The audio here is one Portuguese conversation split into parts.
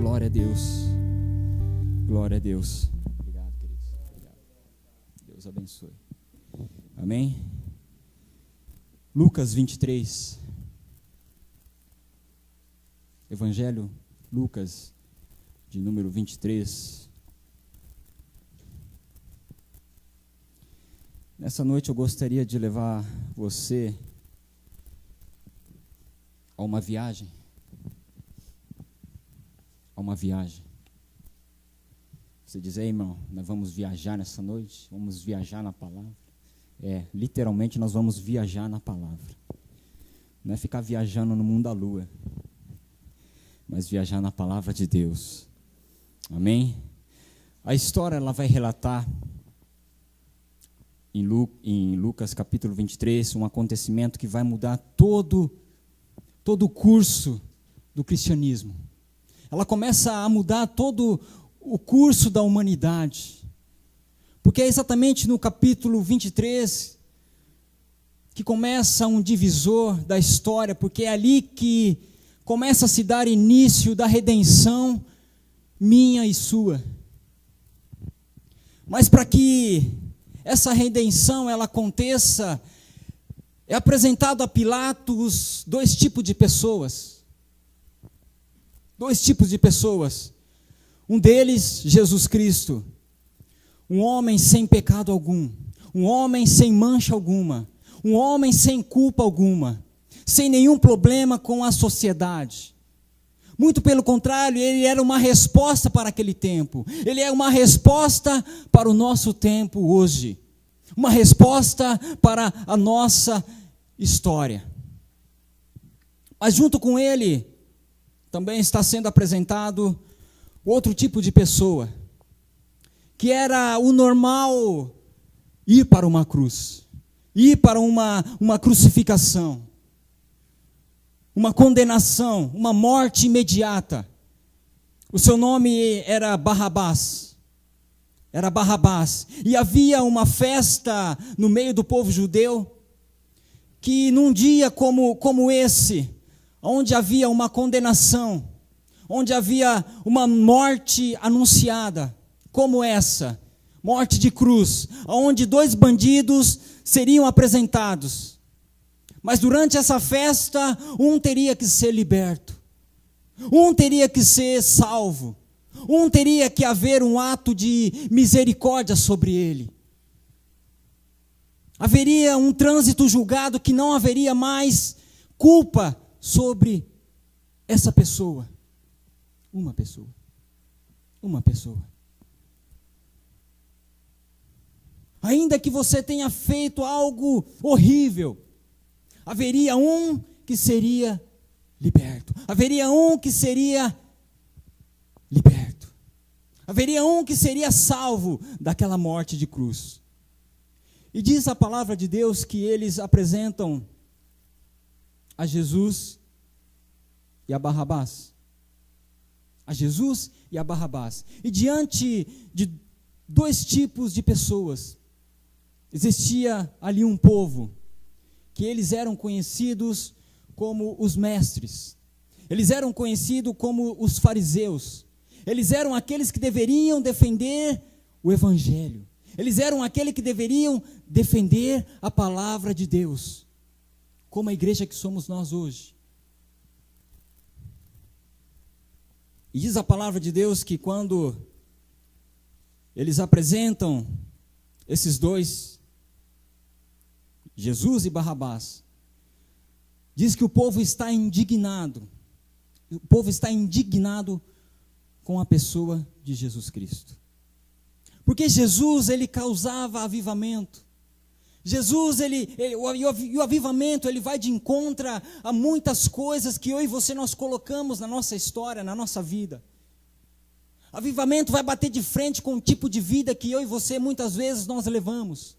Glória a Deus. Glória a Deus. Obrigado, queridos. Obrigado. Deus abençoe. Amém? Lucas 23. Evangelho Lucas, de número 23. Nessa noite eu gostaria de levar você a uma viagem. A uma viagem. Você diz, ei, irmão, nós vamos viajar nessa noite? Vamos viajar na palavra? Literalmente nós vamos viajar na palavra. Não é ficar viajando no mundo da lua, mas viajar na palavra de Deus. Amém? A história ela vai relatar em Lucas capítulo 23 um acontecimento que vai mudar todo o curso do cristianismo. Ela começa a mudar todo o curso da humanidade. Porque é exatamente no capítulo 23 que começa um divisor da história, porque é ali que começa a se dar início da redenção minha e sua. Mas para que essa redenção ela aconteça, é apresentado a Pilatos dois tipos de pessoas. Dois tipos de pessoas. Um deles, Jesus Cristo. Um homem sem pecado algum. Um homem sem mancha alguma. Um homem sem culpa alguma. Sem nenhum problema com a sociedade. Muito pelo contrário, ele era uma resposta para aquele tempo. Ele é uma resposta para o nosso tempo hoje. Uma resposta para a nossa história. Mas junto com ele, também está sendo apresentado outro tipo de pessoa. Que era o normal ir para uma cruz. Ir para uma crucificação. Uma condenação, uma morte imediata. O seu nome era Barrabás. Era Barrabás. E havia uma festa no meio do povo judeu, que num dia como esse, onde havia uma condenação, onde havia uma morte anunciada, como essa, morte de cruz, onde dois bandidos seriam apresentados. Mas durante essa festa, um teria que ser liberto. Um teria que ser salvo. Um teria que haver um ato de misericórdia sobre ele. Haveria um trânsito julgado que não haveria mais culpa sobre essa pessoa. Uma pessoa. Uma pessoa. Ainda que você tenha feito algo horrível, haveria um que seria liberto. Haveria um que seria liberto. Haveria um que seria salvo daquela morte de cruz. E diz a palavra de Deus que eles apresentam a Jesus e a Barrabás. A Jesus e a Barrabás. E diante de dois tipos de pessoas, existia ali um povo que eles eram conhecidos como os mestres. Eles eram conhecidos como os fariseus. Eles eram aqueles que deveriam defender o evangelho. Eles eram aqueles que deveriam defender a palavra de Deus. Como a igreja que somos nós hoje. E diz a palavra de Deus que quando eles apresentam esses dois, Jesus e Barrabás, diz que o povo está indignado. O povo está indignado com a pessoa de Jesus Cristo. Porque Jesus, ele causava avivamento. Jesus, o avivamento, ele vai de encontro a muitas coisas que eu e você nós colocamos na nossa história, na nossa vida. Avivamento vai bater de frente com o tipo de vida que eu e você muitas vezes nós levamos.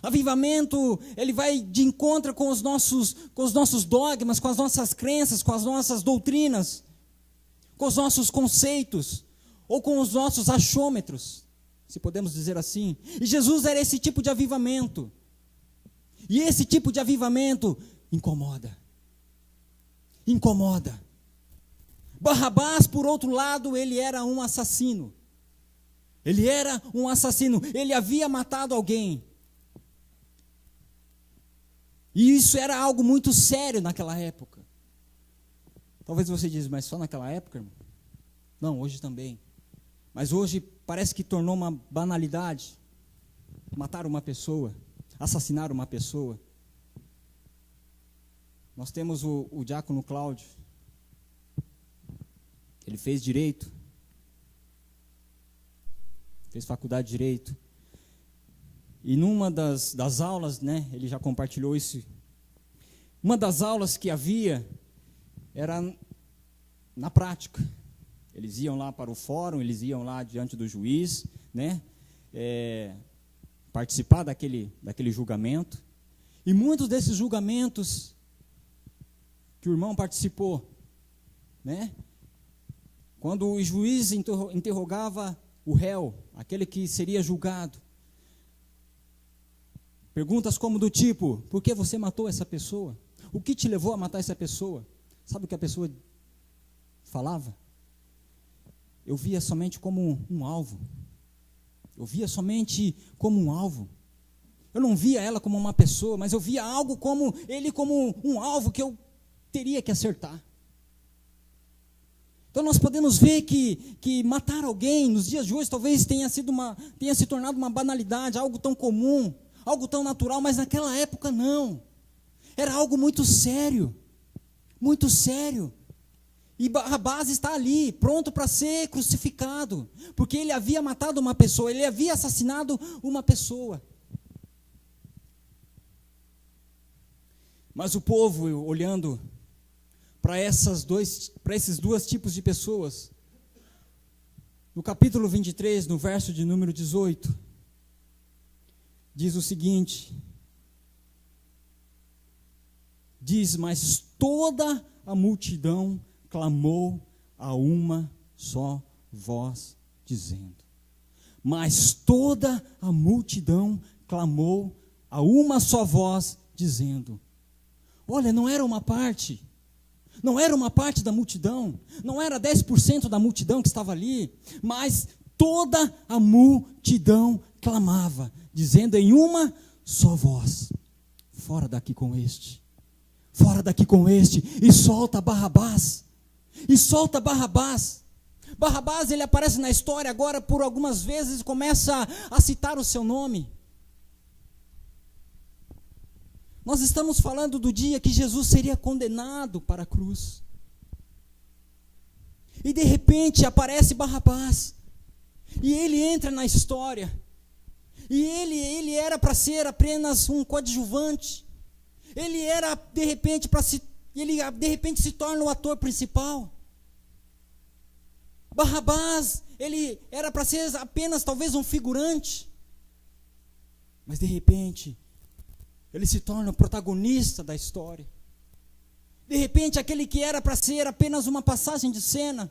Avivamento, ele vai de encontro com os nossos dogmas, com as nossas crenças, com as nossas doutrinas, com os nossos conceitos, ou com os nossos achômetros, se podemos dizer assim. E Jesus era esse tipo de avivamento. E esse tipo de avivamento incomoda. Incomoda. Barrabás, por outro lado, ele era um assassino. Ele era um assassino, ele havia matado alguém. E isso era algo muito sério naquela época. Talvez você diz, mas só naquela época, irmão? Não, hoje também. Mas hoje parece que tornou uma banalidade. Matar uma pessoa, assassinar uma pessoa. Nós temos o diácono Cláudio. Ele fez direito. Fez faculdade de direito. E numa das aulas, né, ele já compartilhou isso. Uma das aulas que havia era na prática. Eles iam lá para o fórum, eles iam lá diante do juiz, né, participar daquele julgamento. E muitos desses julgamentos que o irmão participou, né, quando o juiz interrogava o réu, aquele que seria julgado, perguntas como do tipo, por que você matou essa pessoa? O que te levou a matar essa pessoa? Sabe o que a pessoa falava? Eu via somente como um alvo. Eu via somente como um alvo. Eu não via ela como uma pessoa, mas eu via algo como um alvo que eu teria que acertar. Então nós podemos ver que matar alguém nos dias de hoje talvez tenha se tornado uma banalidade, algo tão comum, algo tão natural, mas naquela época não. Era algo muito sério, muito sério. E Barrabás está ali, pronto para ser crucificado, porque ele havia matado uma pessoa, ele havia assassinado uma pessoa. Mas o povo, olhando para esses dois tipos de pessoas, no capítulo 23, no verso de número 18, diz o seguinte, diz, mas toda a multidão clamou a uma só voz, dizendo, mas toda a multidão clamou a uma só voz, dizendo, olha, não era uma parte da multidão, não era 10% da multidão que estava ali, mas toda a multidão clamava, dizendo em uma só voz, fora daqui com este, e solta Barrabás, Barrabás, ele aparece na história agora por algumas vezes e começa a citar o seu nome. Nós estamos falando do dia que Jesus seria condenado para a cruz. E de repente aparece Barrabás. E ele entra na história. E ele era para ser apenas um coadjuvante. Ele era, de repente, se torna o ator principal. Barrabás, ele era para ser apenas talvez um figurante. Mas de repente, ele se torna o protagonista da história. De repente, aquele que era para ser apenas uma passagem de cena,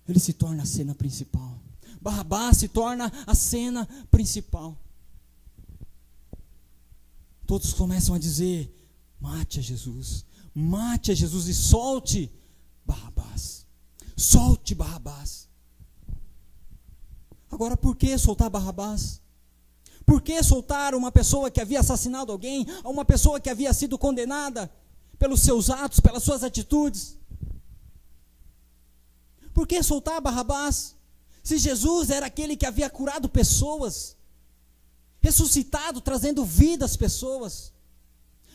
ele se torna a cena principal. Barrabás se torna a cena principal. Todos começam a dizer, mate a Jesus e solte Barrabás. Solte Barrabás. Agora, por que soltar Barrabás? Por que soltar uma pessoa que havia assassinado alguém, uma pessoa que havia sido condenada pelos seus atos, pelas suas atitudes? Por que soltar Barrabás? Se Jesus era aquele que havia curado pessoas, ressuscitado, trazendo vida às pessoas,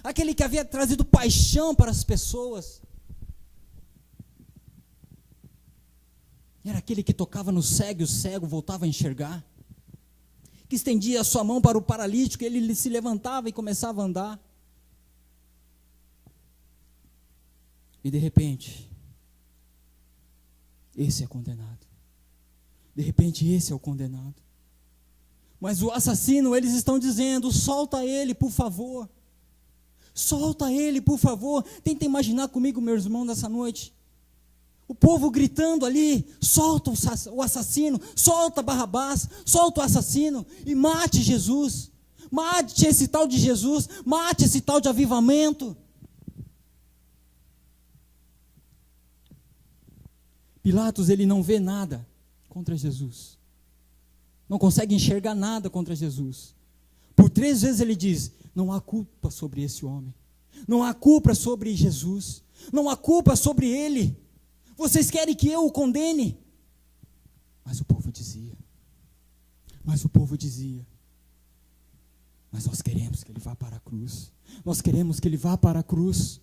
aquele que havia trazido paixão para as pessoas, era aquele que tocava no cego e o cego voltava a enxergar, que estendia a sua mão para o paralítico, ele se levantava e começava a andar. E de repente, esse é condenado. De repente, esse é o condenado. Mas o assassino, eles estão dizendo, solta ele, por favor. Solta ele, por favor. Tenta imaginar comigo, meus irmãos, nessa noite. O povo gritando ali, solta o assassino, solta Barrabás, solta o assassino e mate Jesus. Mate esse tal de Jesus, mate esse tal de avivamento. Pilatos, ele não vê nada contra Jesus. Não consegue enxergar nada contra Jesus. Por 3 vezes ele diz: não há culpa sobre esse homem. Não há culpa sobre Jesus. Não há culpa sobre ele. Vocês querem que eu o condene? Mas o povo dizia. Mas nós queremos que ele vá para a cruz. Nós queremos que ele vá para a cruz.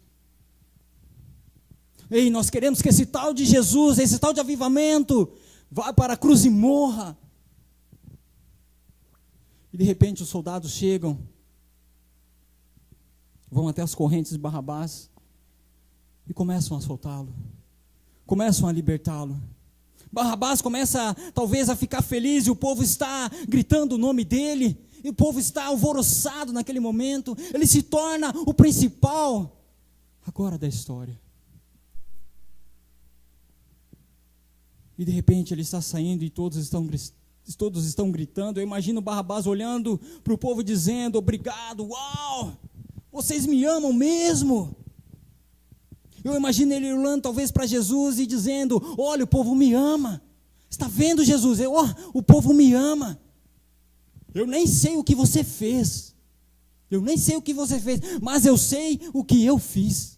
Ei, nós queremos que esse tal de Jesus, esse tal de avivamento, vá para a cruz e morra. E de repente os soldados chegam, vão até as correntes de Barrabás e começam a soltá-lo, começam a libertá-lo. Barrabás começa talvez a ficar feliz, e o povo está gritando o nome dele, e o povo está alvoroçado naquele momento. Ele se torna o principal agora da história. E de repente ele está saindo e todos estão gritando. Eu imagino Barrabás olhando para o povo dizendo: obrigado, uau, vocês me amam mesmo. Eu imagino ele olhando talvez para Jesus e dizendo: olha, o povo me ama. Está vendo, Jesus? O povo me ama. Eu nem sei o que você fez. Mas eu sei o que eu fiz.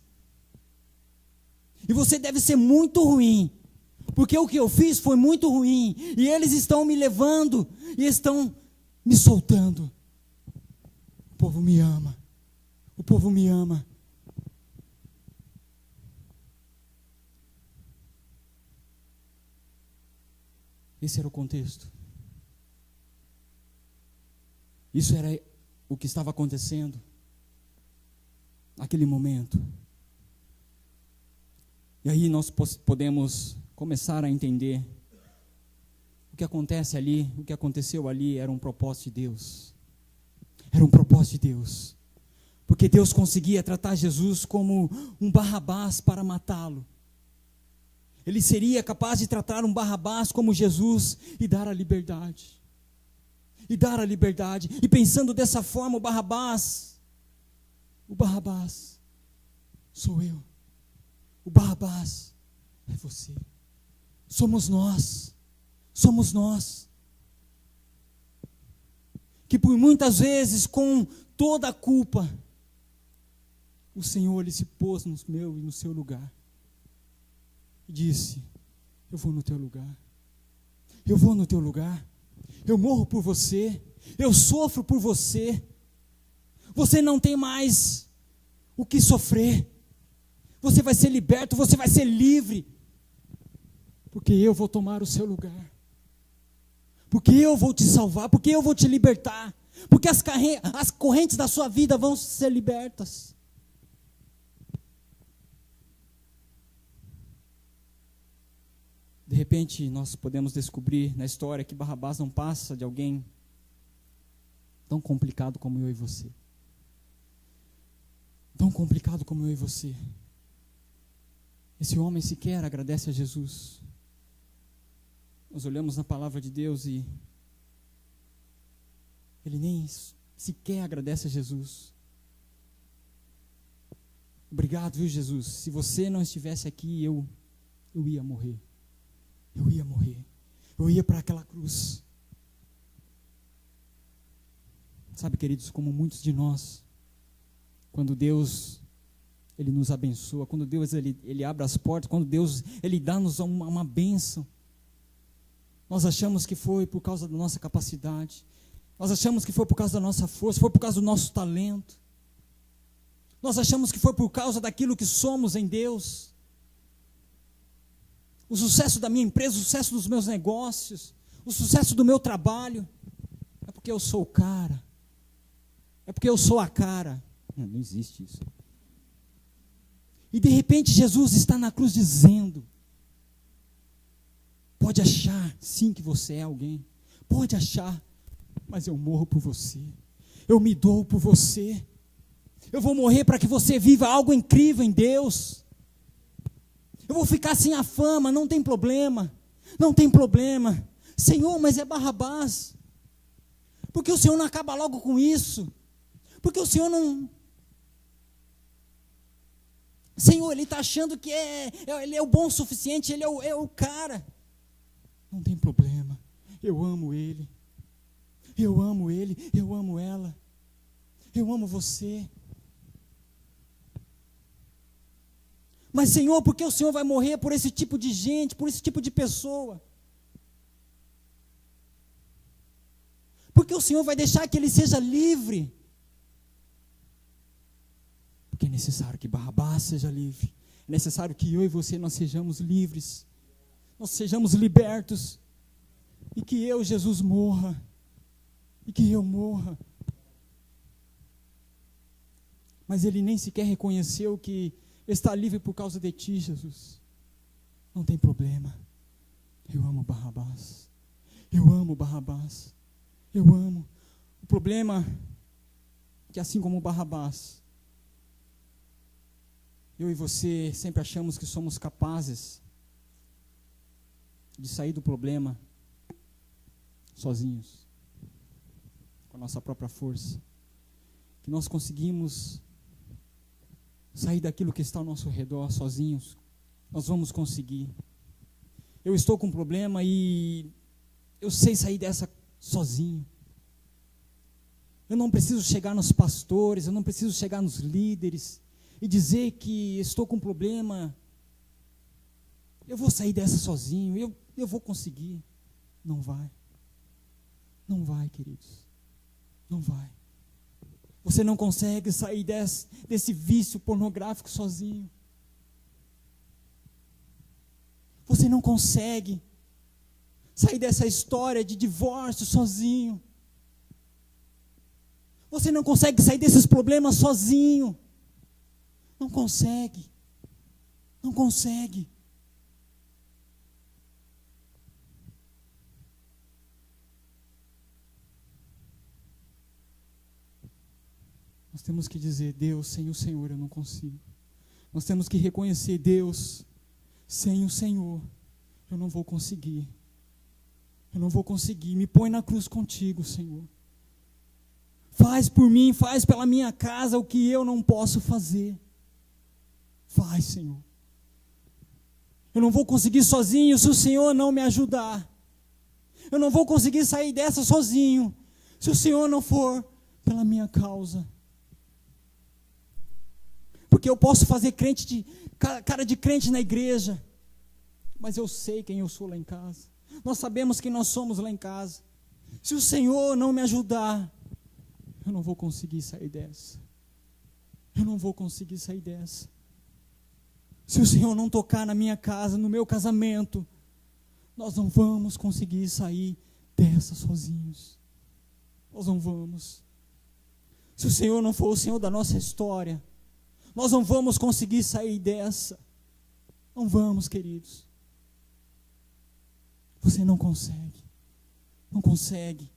E você deve ser muito ruim, porque o que eu fiz foi muito ruim, e eles estão me levando e estão me soltando. O povo me ama. O povo me ama. Esse era o contexto. Isso era o que estava acontecendo naquele momento. E aí nós podemos começar a entender o que acontece ali, o que aconteceu ali era um propósito de Deus. Era um propósito de Deus. Porque Deus conseguia tratar Jesus como um Barrabás para matá-lo. Ele seria capaz de tratar um Barrabás como Jesus e dar a liberdade. E pensando dessa forma, o Barrabás sou eu. O Barrabás é você. Somos nós. Que por muitas vezes, com toda a culpa, o Senhor, Ele se pôs no meu e no seu lugar. E disse: eu vou no teu lugar. Eu morro por você. Eu sofro por você. Você não tem mais o que sofrer. Você vai ser liberto, você vai ser livre. Porque eu vou tomar o seu lugar. Porque eu vou te salvar, porque eu vou te libertar. Porque as correntes da sua vida vão ser libertas. De repente, nós podemos descobrir na história que Barrabás não passa de alguém tão complicado como eu e você. Esse homem sequer agradece a Jesus. Nós olhamos na palavra de Deus e ele nem sequer agradece a Jesus. Obrigado, viu, Jesus? Se você não estivesse aqui, eu ia morrer. Eu ia para aquela cruz. Sabe, queridos, como muitos de nós, quando Deus, Ele nos abençoa, quando Deus, Ele abre as portas, quando Deus, Ele dá-nos uma bênção, nós achamos que foi por causa da nossa capacidade, nós achamos que foi por causa da nossa força, foi por causa do nosso talento, nós achamos que foi por causa daquilo que somos em Deus. O sucesso da minha empresa, o sucesso dos meus negócios, o sucesso do meu trabalho, é porque eu sou o cara, é porque eu sou a cara. Não existe isso. E de repente Jesus está na cruz dizendo: pode achar sim que você é alguém, pode achar, mas eu morro por você, eu me dou por você, eu vou morrer para que você viva algo incrível em Deus. Eu vou ficar sem a fama, não tem problema. Senhor, mas é Barrabás. Por que o Senhor não acaba logo com isso? Por que o Senhor não Senhor, ele está achando que ele é o bom o suficiente, ele é o cara. Não tem problema, eu amo ele. Eu amo ele, eu amo ela. Eu amo você. Mas, Senhor, por que o Senhor vai morrer por esse tipo de gente, por esse tipo de pessoa? Por que o Senhor vai deixar que ele seja livre? Porque é necessário que Barrabás seja livre. É necessário que eu e você nós sejamos livres. Nós sejamos libertos. E que eu, Jesus, morra. E que eu morra. Mas ele nem sequer reconheceu que está livre por causa de ti, Jesus. Não tem problema. Eu amo Barrabás. Eu amo Barrabás. Eu amo. O problema é que, assim como Barrabás, eu e você sempre achamos que somos capazes de sair do problema sozinhos, com a nossa própria força, que nós conseguimos sair daquilo que está ao nosso redor sozinhos. Nós vamos conseguir. Eu estou com um problema e eu sei sair dessa sozinho. Eu não preciso chegar nos pastores, eu não preciso chegar nos líderes e dizer que estou com um problema. Eu vou sair dessa sozinho, eu vou conseguir. Não vai. Não vai, queridos. Não vai. Você não consegue sair desse vício pornográfico sozinho. Você não consegue sair dessa história de divórcio sozinho. Você não consegue sair desses problemas sozinho. Não consegue. Não consegue. Nós temos que dizer: Deus, sem o Senhor eu não consigo. Nós temos que reconhecer: Deus, sem o Senhor eu não vou conseguir. Eu não vou conseguir. Me põe na cruz contigo, Senhor. Faz por mim, faz pela minha casa o que eu não posso fazer. Faz, Senhor. Eu não vou conseguir sozinho se o Senhor não me ajudar. Eu não vou conseguir sair dessa sozinho se o Senhor não for pela minha causa. Porque eu posso fazer cara de crente na igreja, mas eu sei quem eu sou lá em casa. Nós sabemos quem nós somos lá em casa. Se o Senhor não me ajudar, eu não vou conseguir sair dessa. Eu não vou conseguir sair dessa. Se o Senhor não tocar na minha casa, no meu casamento, nós não vamos conseguir sair dessa sozinhos. Nós não vamos. Se o Senhor não for o Senhor da nossa história, nós não vamos conseguir sair dessa. Não vamos, queridos. Você não consegue. Não consegue.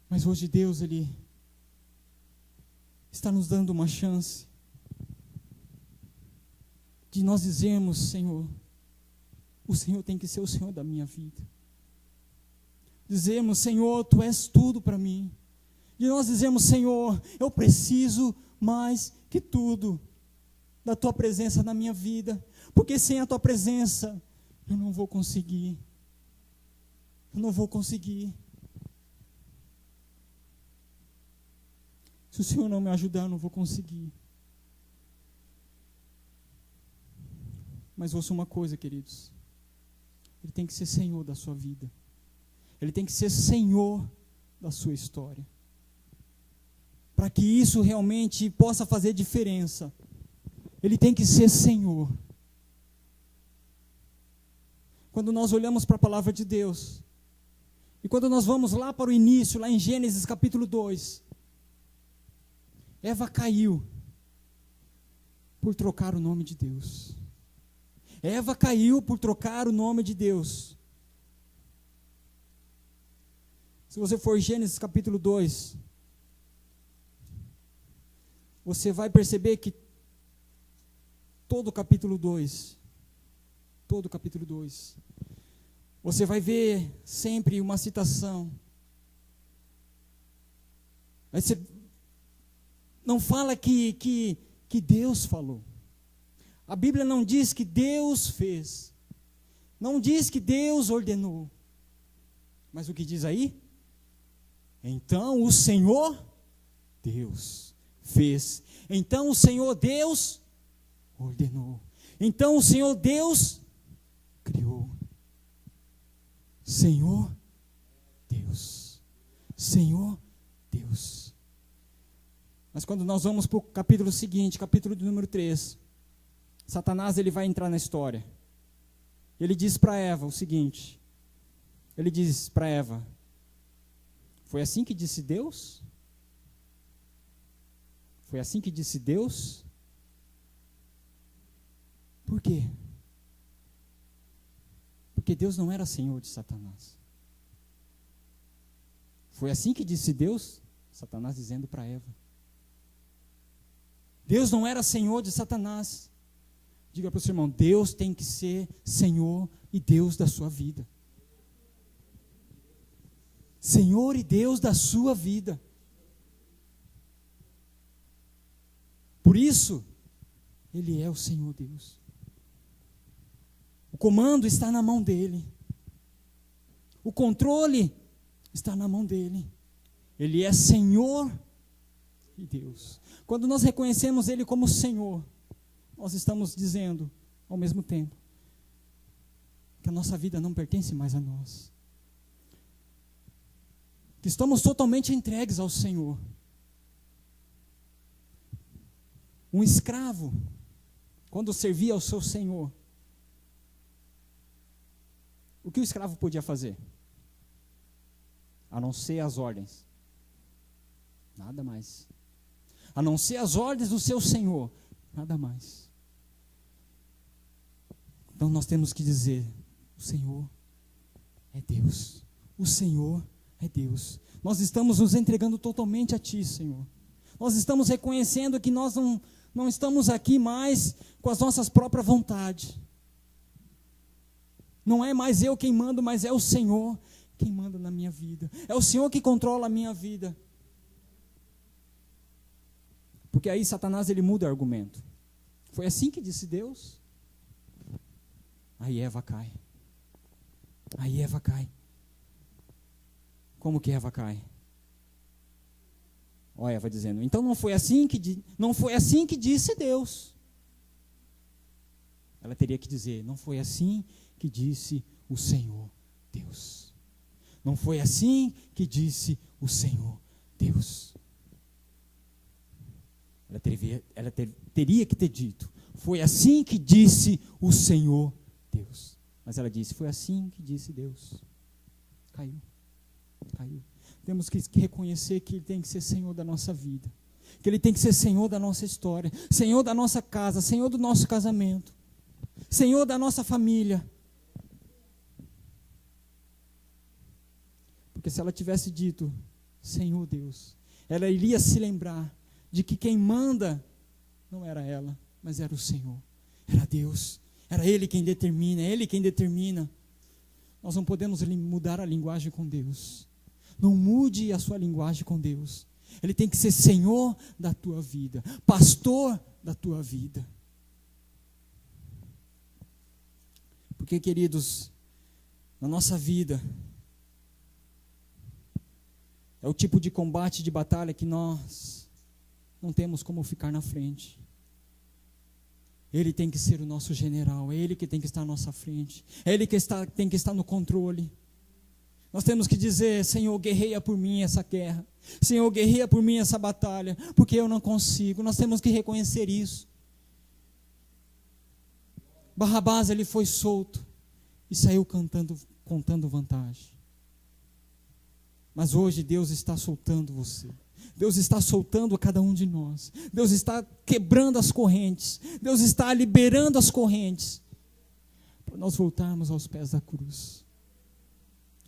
Mas hoje Deus, Ele está nos dando uma chance de nós dizermos: Senhor, o Senhor tem que ser o Senhor da minha vida. Dizemos: Senhor, Tu és tudo para mim. E nós dizemos: Senhor, eu preciso mais que tudo da Tua presença na minha vida, porque sem a Tua presença eu não vou conseguir. Eu não vou conseguir. Se o Senhor não me ajudar, eu não vou conseguir. Mas ouça uma coisa, queridos. Ele tem que ser Senhor da sua vida. Ele tem que ser Senhor da sua história. Para que isso realmente possa fazer diferença, Ele tem que ser Senhor. Quando nós olhamos para a palavra de Deus, e quando nós vamos lá para o início, lá em Gênesis capítulo 2, Eva caiu por trocar o nome de Deus. Eva caiu por trocar o nome de Deus. Se você for em Gênesis capítulo 2, você vai perceber que todo o capítulo 2, você vai ver sempre uma citação. não fala que Deus falou. A Bíblia não diz que Deus fez. Não diz que Deus ordenou. Mas o que diz aí? Então o Senhor Deus fez. Então o Senhor Deus ordenou. Então o Senhor Deus criou. Senhor Deus. Senhor Deus. Mas quando nós vamos para o capítulo seguinte, capítulo de número 3, Satanás ele vai entrar na história. Ele diz para Eva o seguinte. Ele diz para Eva: foi assim que disse Deus? Foi assim que disse Deus? Por quê? Porque Deus não era senhor de Satanás. Foi assim que disse Deus? Satanás dizendo para Eva. Deus não era senhor de Satanás. Diga para o seu irmão: Deus tem que ser Senhor e Deus da sua vida. Senhor e Deus da sua vida. Por isso, Ele é o Senhor Deus. O comando está na mão dEle. O controle está na mão dEle. Ele é Senhor e Deus. Quando nós reconhecemos Ele como Senhor, nós estamos dizendo, ao mesmo tempo, que a nossa vida não pertence mais a nós. Que estamos totalmente entregues ao Senhor. Um escravo, quando servia ao seu senhor, o que o escravo podia fazer? A não ser as ordens. Nada mais. A não ser as ordens do seu senhor. Nada mais. Então nós temos que dizer: o Senhor é Deus. O Senhor é Deus. Nós estamos nos entregando totalmente a Ti, Senhor. Nós estamos reconhecendo que nós não estamos aqui mais com as nossas próprias vontades. Não é mais eu quem mando, mas é o Senhor quem manda na minha vida. É o Senhor que controla a minha vida. Porque aí Satanás ele muda o argumento. Foi assim que disse Deus? Aí Eva cai. Aí Eva cai. Como que Eva cai? Ó, Eva dizendo: então não foi assim que disse Deus. Ela teria que dizer: não foi assim que disse o Senhor Deus. Não foi assim que disse o Senhor Deus. Ela teria que ter dito: foi assim que disse o Senhor Deus. Mas ela disse: foi assim que disse Deus. Caiu. Temos que reconhecer que Ele tem que ser Senhor da nossa vida, que Ele tem que ser Senhor da nossa história, Senhor da nossa casa, Senhor do nosso casamento, Senhor da nossa família. Porque se ela tivesse dito Senhor Deus, ela iria se lembrar de que quem manda não era ela, mas era o Senhor, era Deus, era Ele quem determina, é Ele quem determina. Nós não podemos mudar a linguagem com Deus. Não mude a sua linguagem com Deus. Ele tem que ser Senhor da tua vida, pastor da tua vida. Porque, queridos, na nossa vida, é o tipo de combate, de batalha que nós não temos como ficar na frente. Ele tem que ser o nosso general, é Ele que tem que estar à nossa frente, é Ele que tem que estar no controle. Nós temos que dizer: Senhor, guerreia por mim essa guerra. Senhor, guerreia por mim essa batalha, porque eu não consigo. Nós temos que reconhecer isso. Barrabás, ele foi solto e saiu contando vantagem. Mas hoje Deus está soltando você. Deus está soltando a cada um de nós. Deus está quebrando as correntes. Deus está liberando as correntes. Para nós voltarmos aos pés da cruz.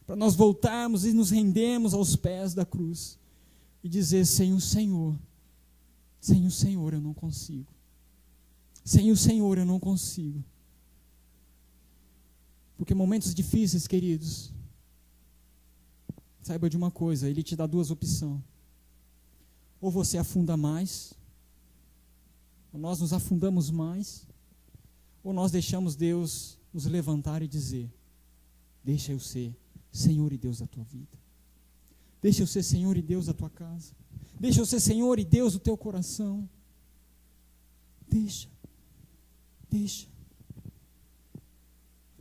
Para nós voltarmos e nos rendermos aos pés da cruz. E dizer: sem o Senhor eu não consigo. Sem o Senhor eu não consigo. Porque momentos difíceis, queridos, saiba de uma coisa: Ele te dá duas opções. ou você afunda mais, ou nós nos afundamos mais, ou nós deixamos Deus nos levantar e dizer: deixa eu ser Senhor e Deus da tua vida. Deixa eu ser Senhor e Deus da tua casa. Deixa eu ser Senhor e Deus do teu coração. Deixa.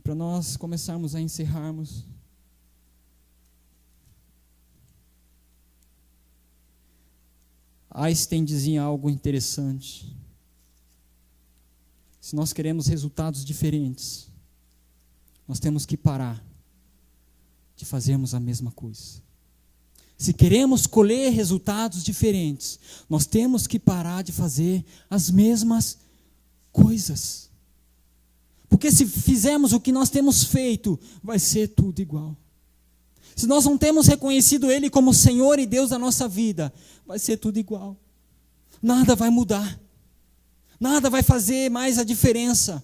Para nós começarmos a encerrarmos, Einstein dizia algo interessante. Se nós queremos resultados diferentes, nós temos que parar de fazermos a mesma coisa. Se queremos colher resultados diferentes, nós temos que parar de fazer as mesmas coisas. Porque se fizermos o que nós temos feito, vai ser tudo igual. Se nós não temos reconhecido Ele como Senhor e Deus da nossa vida, vai ser tudo igual. Nada vai mudar. Nada vai fazer mais a diferença.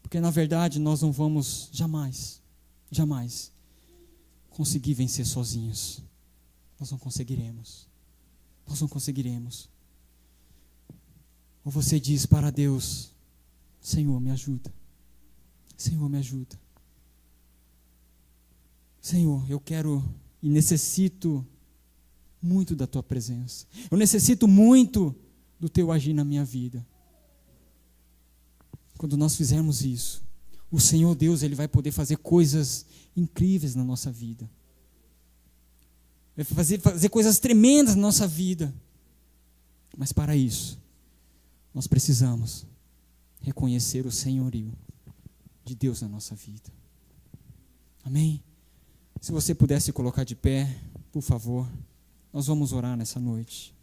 Porque na verdade nós não vamos jamais conseguir vencer sozinhos. Nós não conseguiremos. Ou você diz para Deus: Senhor, me ajuda. Senhor, me ajuda. Senhor, eu quero e necessito muito da tua presença. Eu necessito muito do teu agir na minha vida. Quando nós fizermos isso, o Senhor Deus, Ele vai poder fazer coisas incríveis na nossa vida. Vai fazer coisas tremendas na nossa vida. Mas para isso, nós precisamos reconhecer o senhorio de Deus na nossa vida. Amém? Se você pudesse colocar de pé, por favor, nós vamos orar nessa noite.